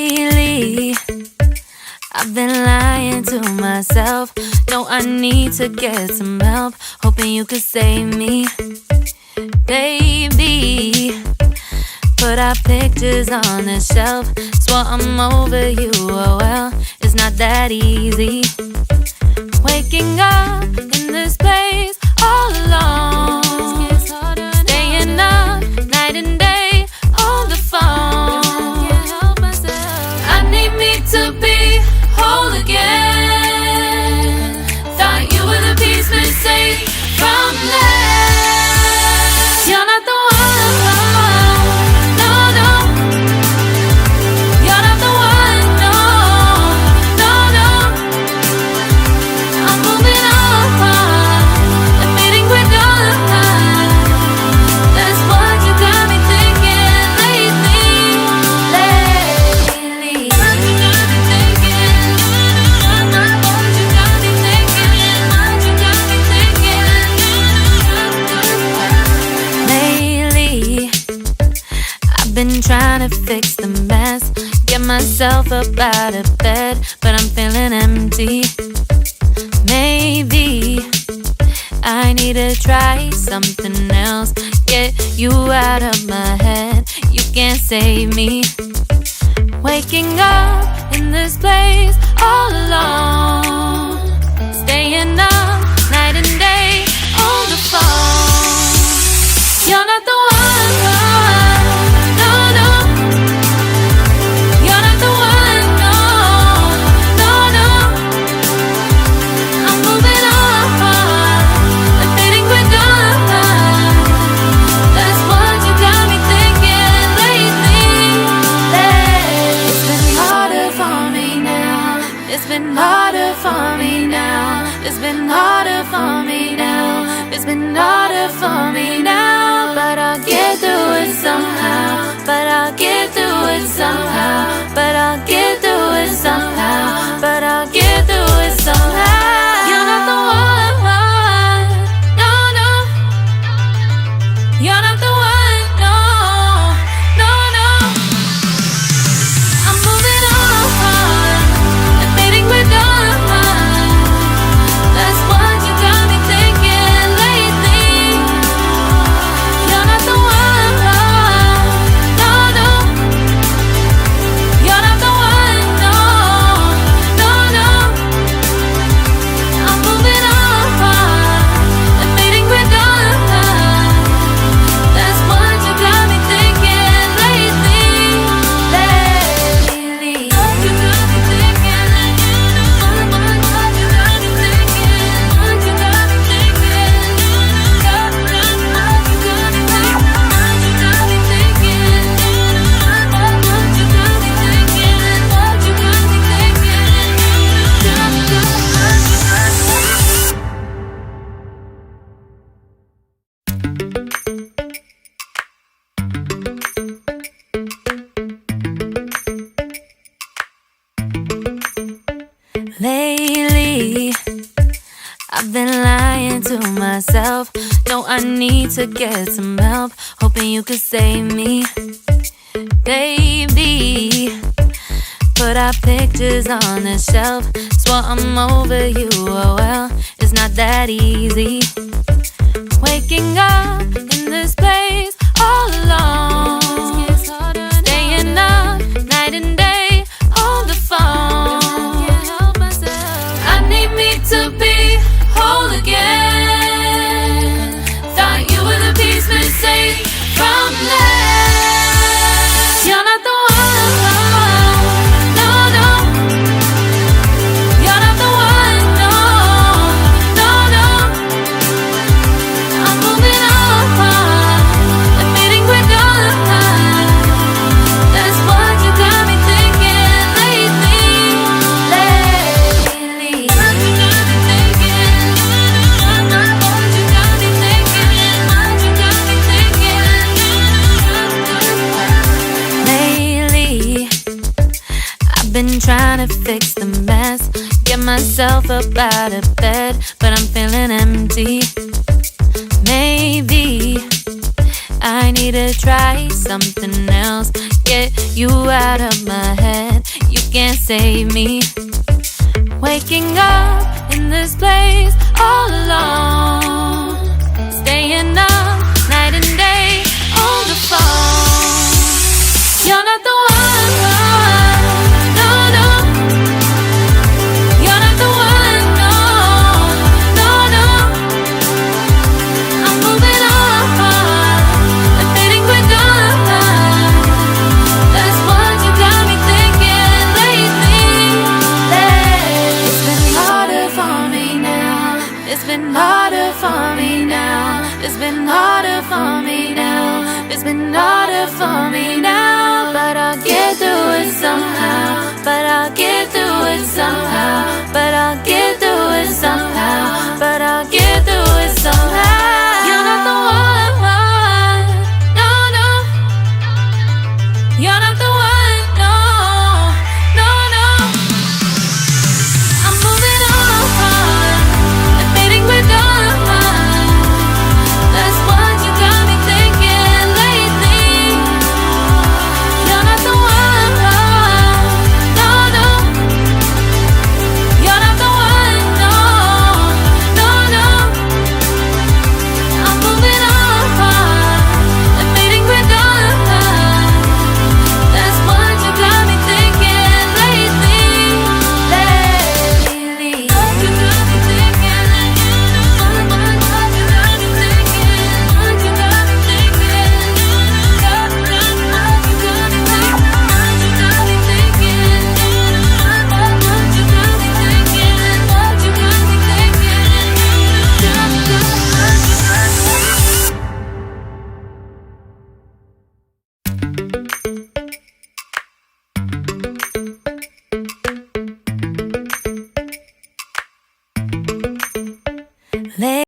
Lately, I've been lying to myself. No, I need to get some help. Hoping you could save me, baby. Put our pictures on the shelf. Swore I'm over you, oh well, it's not that easy. Waking up in this place all alone, staying up night and day on the phone. I need me to be whole again. Thought you were the piece missing from last. You're not the one, no, no. You're not the one, no, no, no. I'm moving on, admitting we're done. That's what you got me thinking lately. What you got me thinking? What you got me thinking? What you got me thinking? Lately, I've been trying to fix the mess, get myself up out of bed, but I'm feeling empty. Maybe I need to try something else, get you out of my head. You can't save me. Waking up in this place all alone, staying up night and day on the phone. You're not the one, no, no. You're not the one, no, no, no. I'm moving on, admitting we're done. That's what you got me thinking lately. It's been harder for me now. It's been harder for me now. It's been harder for me now. It's been harder for me now. But I'll get through it somehow. But I'll get through it somehow. But I'll get through it somehow. But I'll get through it somehow. You're not the one, no, no. You're not the one, no, no, no. I'm moving on, admitting we're done. That's what you got me thinking lately. You're not the one, no, no. You're not the one, no, no, no. I'm moving on, admitting we're done. That's what you got me thinking lately. What you got me thinking? What you got me thinking? What you got me thinking? What you got me thinking? What you got me thinking? What you got me thinking? What you got me thinking? Lately, I've been lying to myself. No, I need to get some help. Hoping you could save me, baby. Put our pictures on the shelf. Swore I'm over you, oh well, it's not that easy. Waking up in this place all alone, staying up night and day on the phone. I need me to be whole again. Thought you were the piece missing from last. You're not the one, no, no. You're not the one, no, no, no. I'm moving on, admitting we're done. That's what you got me thinking lately. What you got me thinking? What you got me thinking? What you got me thinking? Lately, I've been trying to fix the mess, get myself up out of bed, but I'm feeling empty. Maybe I need to try something else, get you out of my head. can't save me. Waking up in this place all alone, staying up night and day on the phone. You're not the one, no, no. You're not the one, no, no, no. I'm moving on, and fading quick on. That's what you got me thinking lately. It's been harder for me now. It's been harder for me now. It's been harder for me now. It's been harder for me now. But I'll get through it somehow. But I'll get through it somehow. But